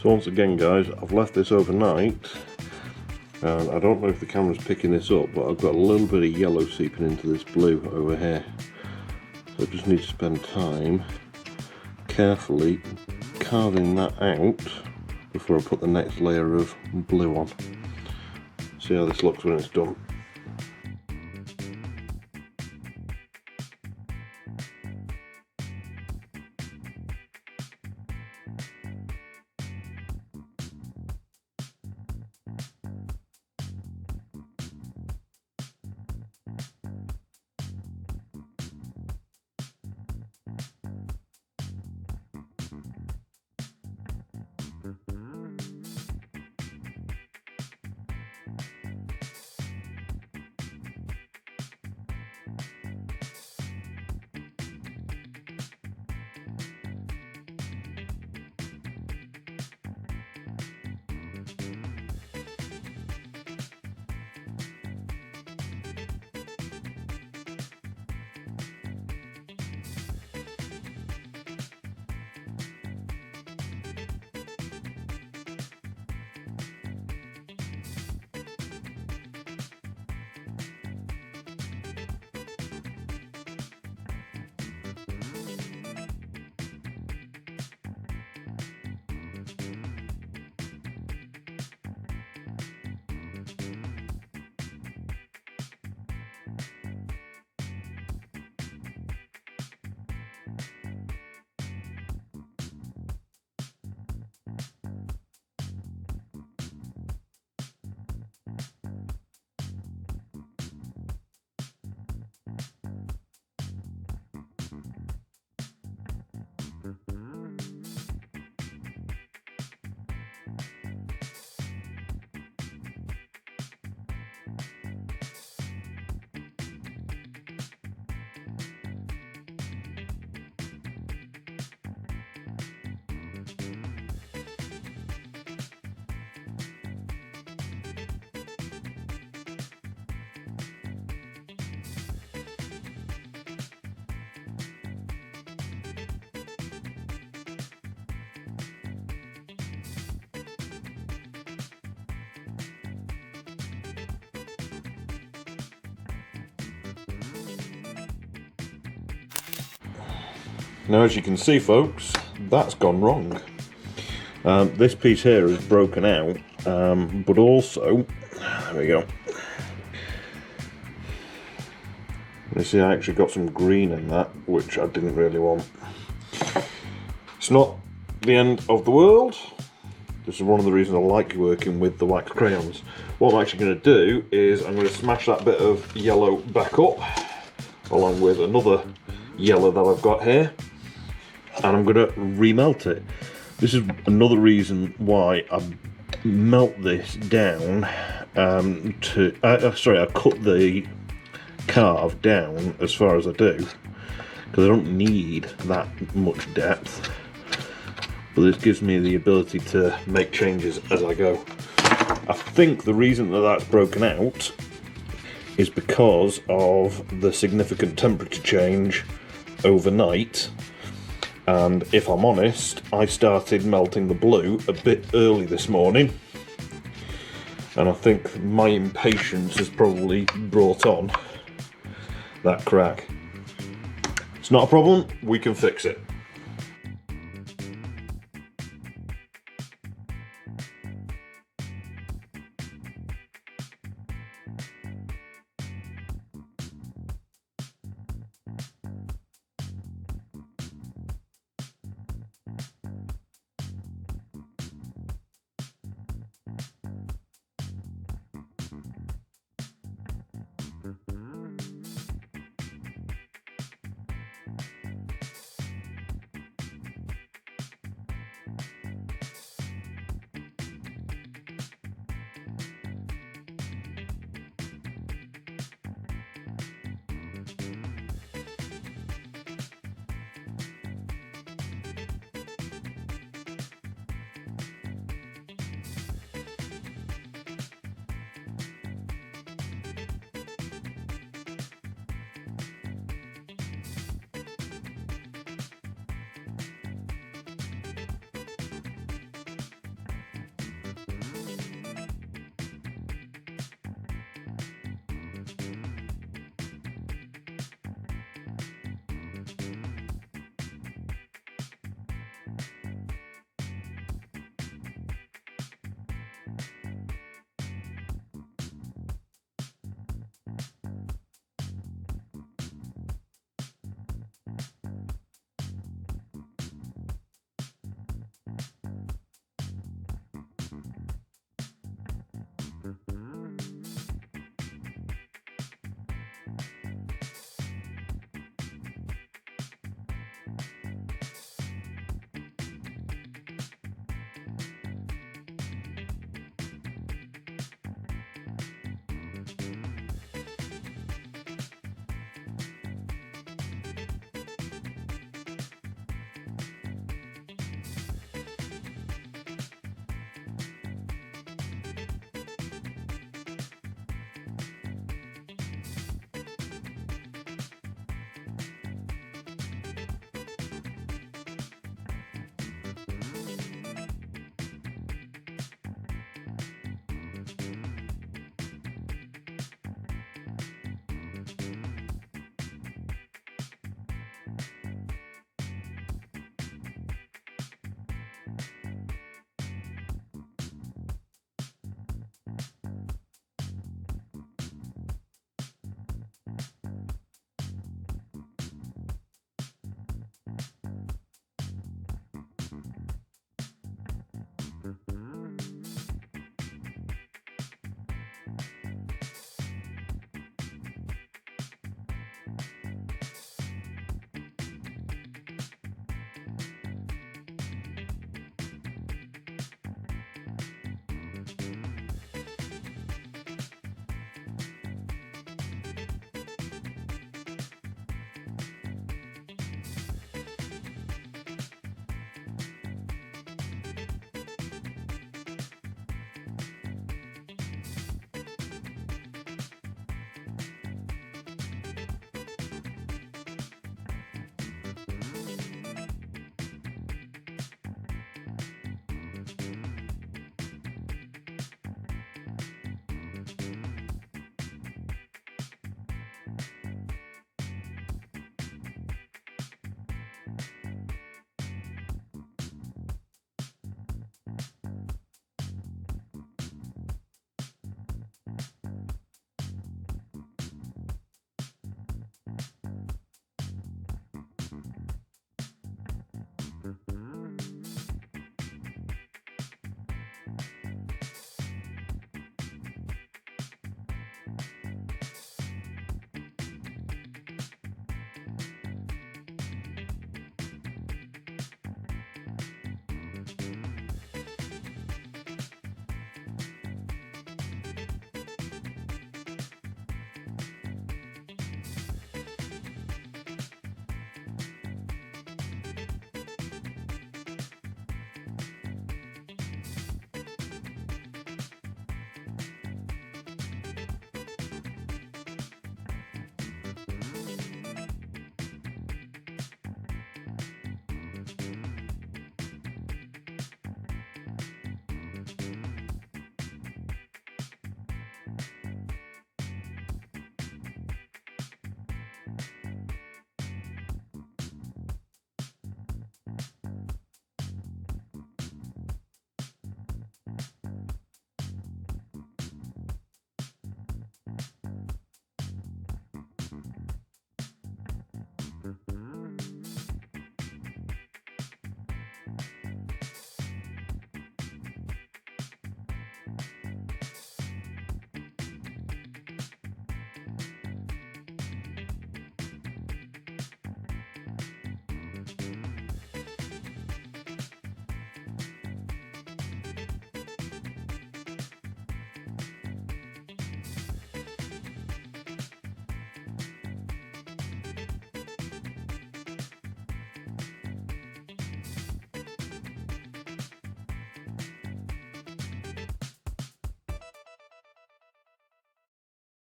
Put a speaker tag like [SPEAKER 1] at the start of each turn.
[SPEAKER 1] So once again guys, I've left this overnight and I don't know if the camera's picking this up, but I've got a little bit of yellow seeping into this blue over here. So I just need to spend time carefully carving that out before I put the next layer of blue on. See how this looks when it's done. Now as you can see folks, that's gone wrong. This piece here is broken out, but also, there we go. You see I actually got some green in that, which I didn't really want. It's not the end of the world. This is one of the reasons I like working with the wax crayons. What I'm actually going to do is I'm going to smash that bit of yellow back up, along with another yellow that I've got here. And I'm going to remelt it. This is another reason why I melt this down I cut the carve down as far as I do, because I don't need that much depth, but this gives me the ability to make changes as I go. I think the reason that that's broken out is because of the significant temperature change overnight. And if I'm honest, I started melting the blue a bit early this morning, and I think my impatience has probably brought on that crack. It's not a problem, we can fix it.